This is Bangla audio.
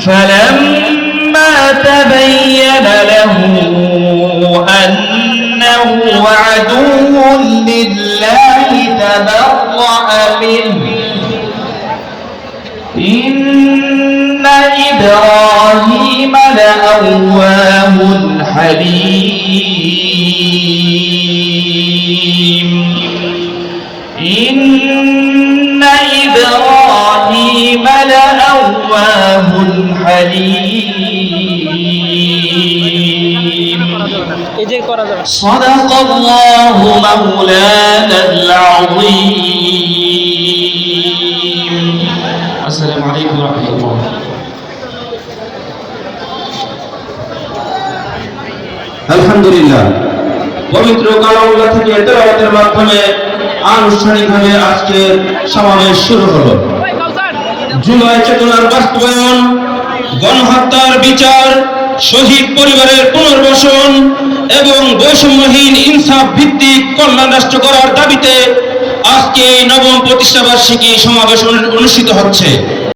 فلما تبين له أنه عدو لله تبرأ منه إن إبراهيم لأواه حليم إن إبراهيم لأواه حليم صدق الله مولانا العظيم. السلام عليكم ورحمة الله. আলহামদুলিল্লাহ, পবিত্র কালামুল্লাহ থেকে তেলাওয়াতের মাধ্যমে আনুষ্ঠানিকভাবে আজকে সমাবেশ শুরু হলো। জুলাই চেতনার বাস্তবায়ন, গণহত্যার বিচার, শহীদ পরিবারের পুনর্বাসন এবং বৈষম্যহীন ইনসাফ ভিত্তিক কল্যাণ রাষ্ট্র করার দাবিতে আজকে নবম প্রতিষ্ঠাবার্ষিকী সমাবেশ অনুষ্ঠিত হচ্ছে।